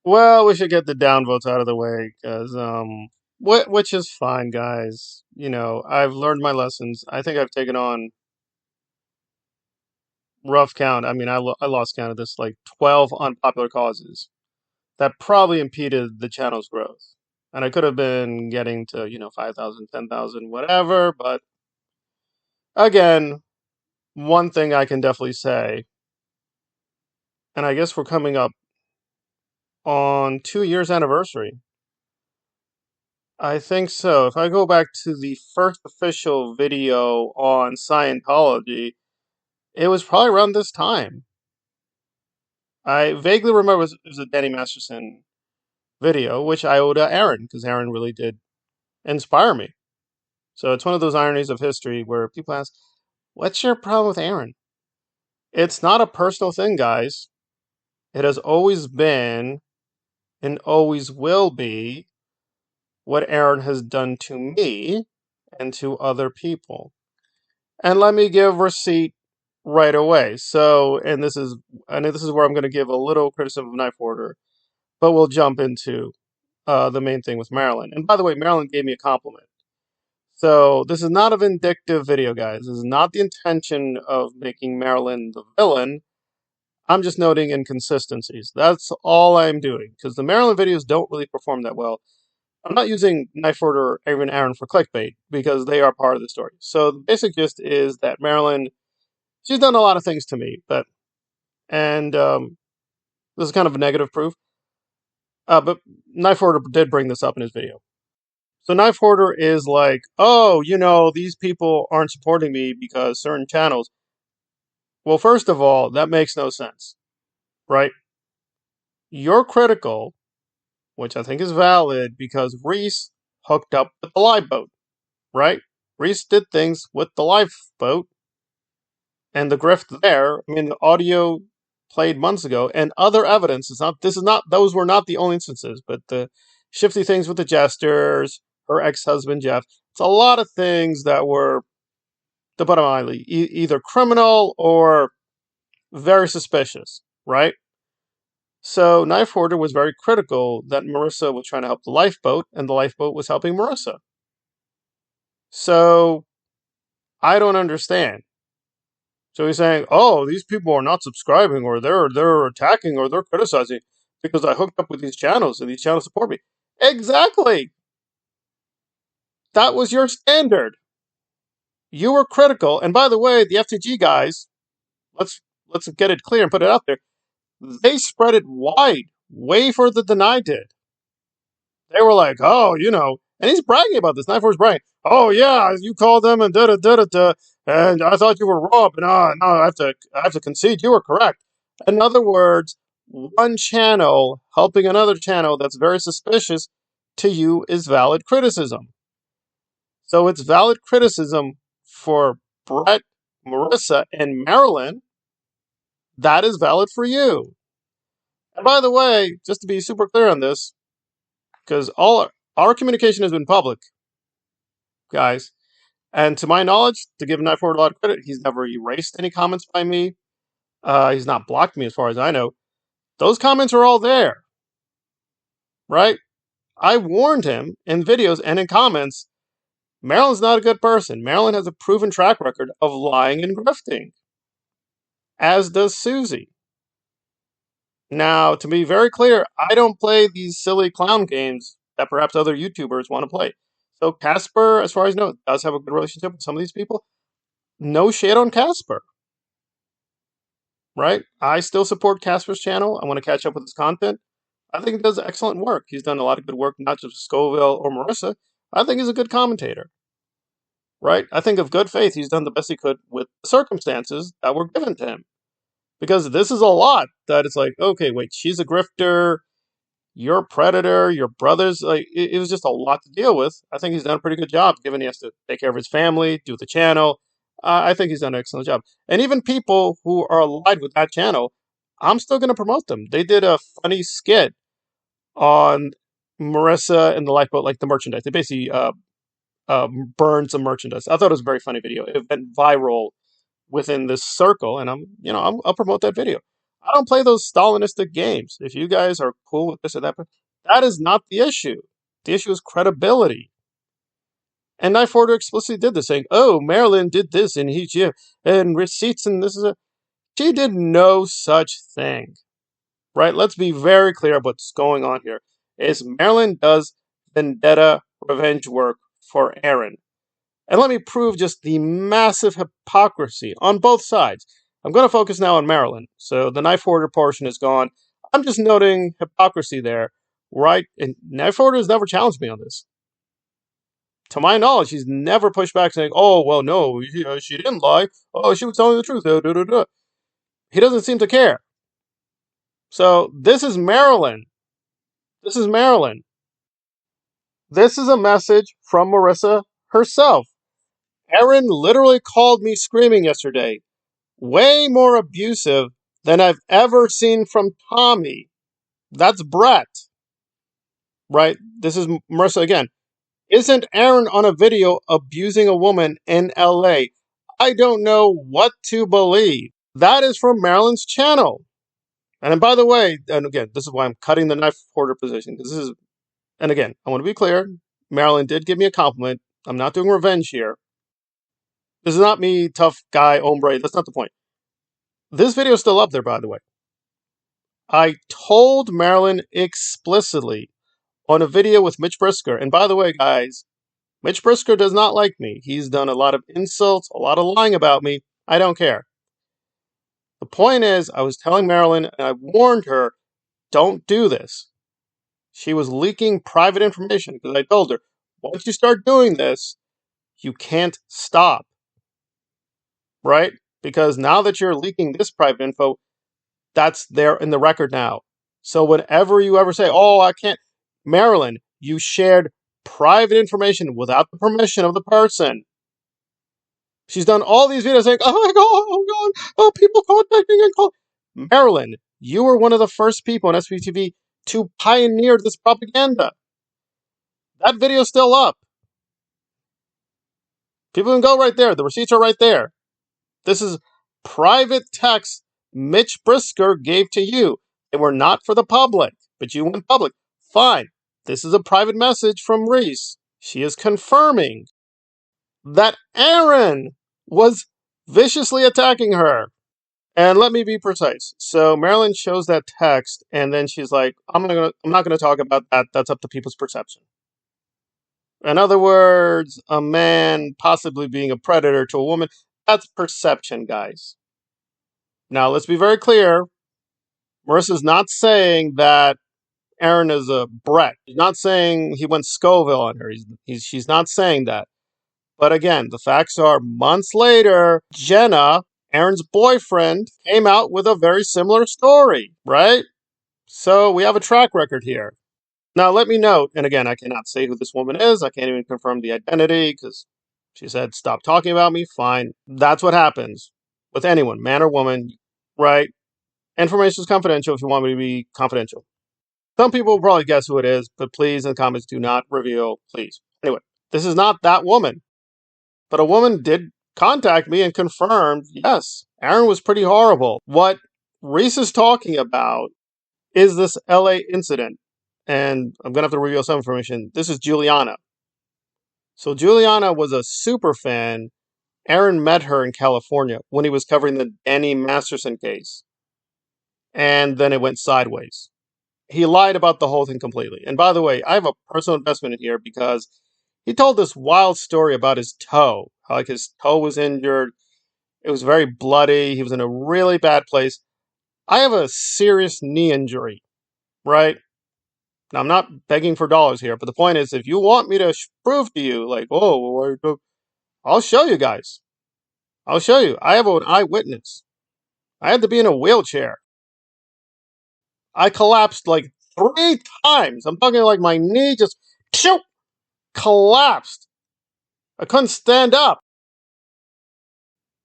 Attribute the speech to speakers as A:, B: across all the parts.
A: Well, we should get the downvotes out of the way, because which is fine, guys. I've learned my lessons. I think I've taken on rough count. I mean, I lost count of this, like 12 unpopular causes that probably impeded the channel's growth. And I could have been getting to 5,000, 10,000, whatever. But again, one thing I can definitely say, and I guess we're coming up on 2 years anniversary. I think so. If I go back to the first official video on Scientology, it was probably around this time. I vaguely remember it was a Danny Masterson video, which I owe to Aaron, because Aaron really did inspire me. So it's one of those ironies of history where people ask, what's your problem with Aaron? It's not a personal thing, guys. It has always been and always will be what Aaron has done to me and to other people. And let me give receipt right away. So, I know this is where I'm going to give a little criticism of Knife Hoarder, but we'll jump into the main thing with Marilyn. And by the way, Marilyn gave me a compliment. So this is not a vindictive video, guys. This is not the intention of making Marilyn the villain. I'm just noting inconsistencies. That's all I'm doing, because the Marilyn videos don't really perform that well. I'm not using Knife Hoarder or even Aaron for clickbait, because they are part of the story. So the basic gist is that Marilyn, she's done a lot of things to me, and this is kind of a negative proof. But Knife Hoarder did bring this up in his video. So Knife Hoarder is like, oh, these people aren't supporting me because certain channels. Well, first of all, that makes no sense, right? You're critical, which I think is valid, because Reese hooked up with the lifeboat, right? Reese did things with the lifeboat, and the grift there. I mean, the audio played months ago, and other evidence. Those were not the only instances, but the shifty things with the jesters, her ex-husband Jeff. It's a lot of things that were, the bottom line, either criminal or very suspicious, right? So Knife Hoarder was very critical that Marissa was trying to help the lifeboat, and the lifeboat was helping Marissa. So I don't understand. So he's saying, "Oh, these people are not subscribing, or they're attacking, or they're criticizing because I hooked up with these channels, and these channels support me." Exactly. That was your standard. You were critical, and by the way, the FTG guys, let's get it clear and put it out there. They spread it wide, way further than I did. They were like, "Oh, and he's bragging about this. Knife Wars bragging. Oh yeah, you called them and da da da da da, and I thought you were wrong, but no, I have to concede you were correct." In other words, one channel helping another channel that's very suspicious to you is valid criticism. So it's valid criticism for Brett, Marissa, and Marilyn. That is valid for you. And by the way, just to be super clear on this, because all our communication has been public, guys. And to my knowledge, to give Knife Forward a lot of credit, he's never erased any comments by me. He's not blocked me as far as I know. Those comments are all there, right? I warned him in videos and in comments, Marilyn's not a good person. Marilyn has a proven track record of lying and grifting, as does Susie. Now, to be very clear, I don't play these silly clown games that perhaps other YouTubers want to play. So Casper, as far as I know, does have a good relationship with some of these people. No shade on Casper, right? I still support Casper's channel. I want to catch up with his content. I think he does excellent work. He's done a lot of good work, not just with Scoville or Marissa. I think he's a good commentator, right? I think of good faith, he's done the best he could with the circumstances that were given to him. Because this is a lot that it's like, okay, wait, she's a grifter, you're a predator, your brother's, like, it was just a lot to deal with. I think he's done a pretty good job, given he has to take care of his family, do the channel. I think he's done an excellent job. And even people who are allied with that channel, I'm still going to promote them. They did a funny skit on Marissa and the lifeboat, like the merchandise. They basically burned some merchandise. I thought it was a very funny video. It went viral within this circle, and I'll promote that video. I don't play those Stalinistic games. If you guys are cool with this or that, that is not the issue. The issue is credibility. And Knife Hoarder explicitly did this, saying, "Oh, Marilyn did this, and and receipts, and this is a." She did no such thing, right? Let's be very clear of what's going on here. Is Marilyn does vendetta revenge work for Aaron, and let me prove just the massive hypocrisy on both sides. I'm going to focus now on Marilyn. So the Knife Hoarder portion is gone. I'm just noting hypocrisy there, right? And Knife Hoarder has never challenged me on this. To my knowledge, he's never pushed back saying, "Oh, well, no, she didn't lie. Oh, she was telling the truth." He doesn't seem to care. So this is Marilyn. This is Marilyn. This is a message from Marissa herself. Aaron literally called me screaming yesterday. Way more abusive than I've ever seen from Tommy. That's Brett. Right? This is Marissa again. Isn't Aaron on a video abusing a woman in LA? I don't know what to believe. That is from Marilyn's channel. And by the way, and again, this is why I'm cutting the Knife Hoarder position. Because this is, and again, I want to be clear. Marilyn did give me a compliment. I'm not doing revenge here. This is not me, tough guy, hombre. That's not the point. This video is still up there, by the way. I told Marilyn explicitly on a video with Mitch Brisker. And by the way, guys, Mitch Brisker does not like me. He's done a lot of insults, a lot of lying about me. I don't care. The point is, I was telling Marilyn, and I warned her, don't do this. She was leaking private information because I told her, once you start doing this, you can't stop. Right? Because now that you're leaking this private info, that's there in the record now. So whenever you ever say, "Oh, I can't," Marilyn, you shared private information without the permission of the person. She's done all these videos saying, "Oh my God, oh God, oh, people contacting and call." Marilyn, you were one of the first people on SPTV to pioneer this propaganda. That video's still up. People can go right there. The receipts are right there. This is private text Mitch Brisker gave to you. They were not for the public, but you went public. Fine. This is a private message from Reese. She is confirming that Aaron was viciously attacking her. And let me be precise. So Marilyn shows that text, and then she's like, I'm not gonna talk about that. That's up to people's perception. In other words, a man possibly being a predator to a woman, that's perception, guys. Now, let's be very clear. Marissa's not saying that Aaron is a Brett. She's not saying he went Scoville on her. She's not saying that. But again, the facts are months later, Jenna, Aaron's boyfriend, came out with a very similar story, right? So we have a track record here. Now, let me note, and again, I cannot say who this woman is. I can't even confirm the identity because she said, "Stop talking about me." Fine. That's what happens with anyone, man or woman, right? Information is confidential if you want me to be confidential. Some people will probably guess who it is, but please, in the comments, do not reveal, please. Anyway, this is not that woman. But a woman did contact me and confirmed, yes, Aaron was pretty horrible. What Reese is talking about is this LA incident. And I'm going to have to reveal some information. This is Juliana. So Juliana was a super fan. Aaron met her in California when he was covering the Danny Masterson case. And then it went sideways. He lied about the whole thing completely. And by the way, I have a personal investment in here because he told this wild story about his toe. How, like, his toe was injured. It was very bloody. He was in a really bad place. I have a serious knee injury, right? Now, I'm not begging for dollars here, but the point is, if you want me to prove to you, like, oh, I'll show you guys. I'll show you. I have an eyewitness. I had to be in a wheelchair. I collapsed like 3 times. I'm talking like my knee just collapsed. I couldn't stand up.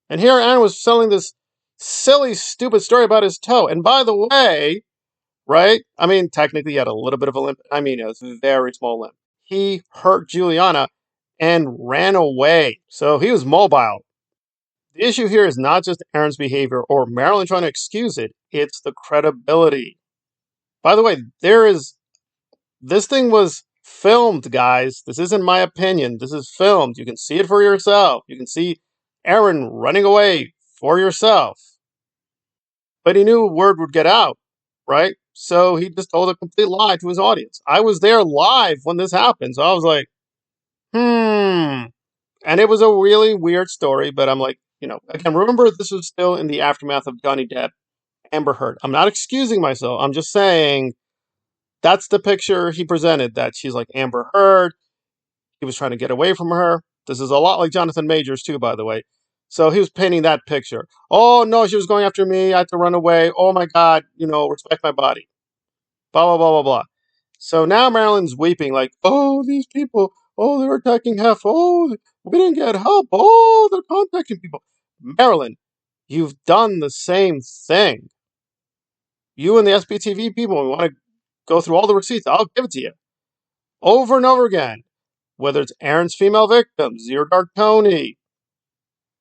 A: And here Aaron was selling this silly, stupid story about his toe. And by the way, right? I mean, technically he had a little bit of a limp. I mean, it was a very small limp. He hurt Juliana and ran away. So he was mobile. The issue here is not just Aaron's behavior or Marilyn trying to excuse it, it's the credibility. By the way, this thing was filmed, guys. This isn't my opinion. This is filmed. You can see it for yourself. You can see Aaron running away for yourself. But he knew word would get out, right? So he just told a complete lie to his audience. I was there live when this happened, so I was like, And it was a really weird story, but I'm like, again, remember this was still in the aftermath of Johnny Depp, Amber Heard. I'm not excusing myself. I'm just saying that's the picture he presented, that she's like Amber Heard. He was trying to get away from her. This is a lot like Jonathan Majors, too, by the way. So he was painting that picture. Oh, no, she was going after me. I had to run away. Oh, my God, respect my body. Blah, blah, blah, blah, blah. So now Marilyn's weeping like, oh, these people, oh, they're attacking Hef. Oh, we didn't get help. Oh, they're contacting people. Marilyn, you've done the same thing. You and the SBTV people, we want to go through all the receipts. I'll give it to you. Over and over again. Whether it's Aaron's female victims, Zero Dark Tony,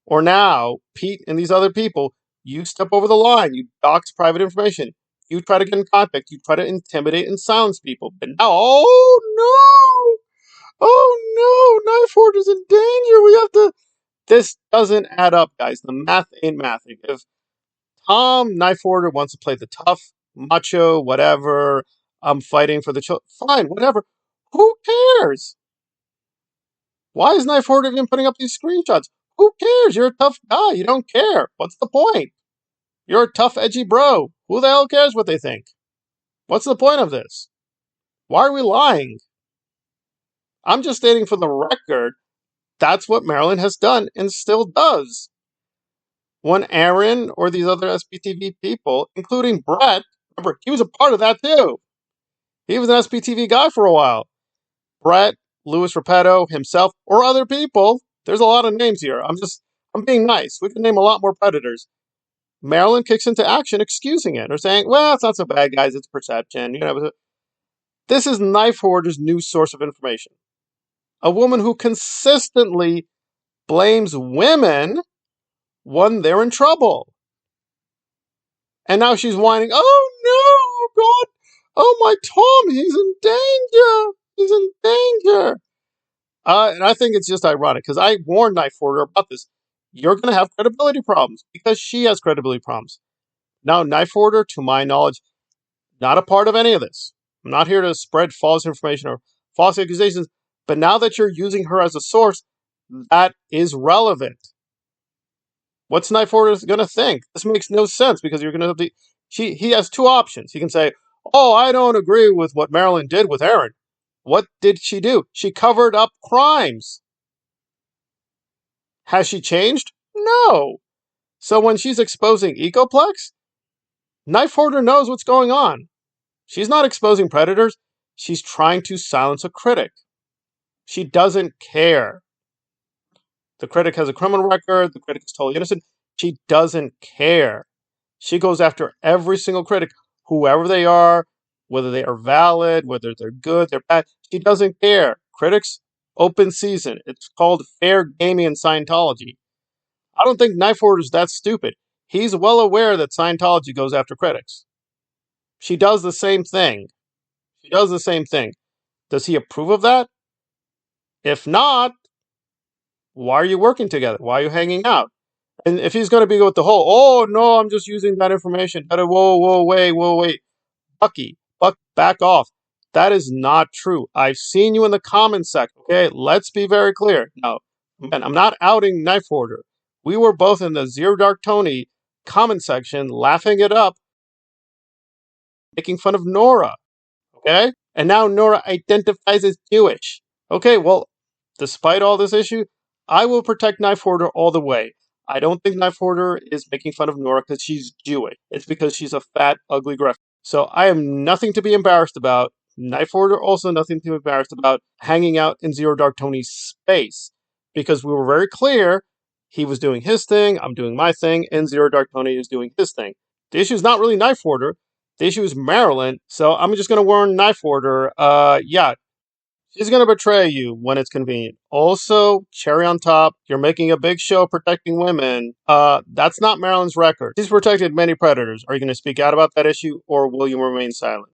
A: or now Pete and these other people, you step over the line, you dox private information, you try to get in contact, you try to intimidate and silence people. But now, oh no, Knife Hoarder's in danger. We have to. This doesn't add up, guys. The math ain't mathing. If Tom Knife Hoarder wants to play the tough, macho, whatever, I'm fighting for the children, fine, whatever. Who cares? Why is Knife Hoarder even putting up these screenshots? Who cares? You're a tough guy. You don't care. What's the point? You're a tough, edgy bro. Who the hell cares what they think? What's the point of this? Why are we lying? I'm just stating for the record, that's what Marilyn has done and still does. When Aaron or these other SBTV people, including Brett, remember, he was a part of that too. He was an SBTV guy for a while. Brett, Louis Repetto, himself, or other people. There's a lot of names here. I'm being nice. We can name a lot more predators. Marilyn kicks into action, excusing it, or saying, well, it's not so bad, guys, it's perception. This is Knife Hoarder's new source of information. A woman who consistently blames women when they're in trouble. And now she's whining, oh no, God, oh my Tom, he's in danger. He's in danger. And I think it's just ironic, because I warned Knife Hoarder about this. You're going to have credibility problems, because she has credibility problems. Now, Knife Hoarder, to my knowledge, not a part of any of this. I'm not here to spread false information or false accusations, but now that you're using her as a source, that is relevant. What's Knife Hoarder going to think? This makes no sense, because you're going to have to... He has two options. He can say, oh, I don't agree with what Marilyn did with Aaron. What did she do? She covered up crimes. Has she changed? No. So when she's exposing Ecoplex, Knife Hoarder knows what's going on. She's not exposing predators. She's trying to silence a critic. She doesn't care. The critic has a criminal record. The critic is totally innocent. She doesn't care. She goes after every single critic, whoever they are, whether they are valid, whether they're good, they're bad. She doesn't care. Critics, open season. It's called fair gaming in Scientology. I don't think Knife Hoarder's that stupid. He's well aware that Scientology goes after critics. She does the same thing. She does the same thing. Does he approve of that? If not, why are you working together? Why are you hanging out? And if he's going to be with the whole, oh, no, I'm just using that information. Whoa, wait. Buck, back off. That is not true. I've seen you in the comments section. Okay, let's be very clear. Now, again, I'm not outing Knife Hoarder. We were both in the Zero Dark Tony comment section, laughing it up, making fun of Nora. Okay? And now Nora identifies as Jewish. Okay, well, despite all this issue, I will protect Knife Hoarder all the way. I don't think Knife Hoarder is making fun of Nora because she's Jewish. It's because she's a fat, ugly graphic. So I am nothing to be embarrassed about. Knife Hoarder also nothing to be embarrassed about hanging out in Zero Dark Tony's space. Because we were very clear, he was doing his thing, I'm doing my thing, and Zero Dark Tony is doing his thing. The issue is not really Knife Hoarder. The issue is Marilyn. So I'm just going to warn Knife Hoarder, yeah, She's going to betray you when it's convenient. Also, cherry on top, you're making a big show protecting women. That's not Marilyn's record. She's protected many predators. Are you going to speak out about that issue, or will you remain silent?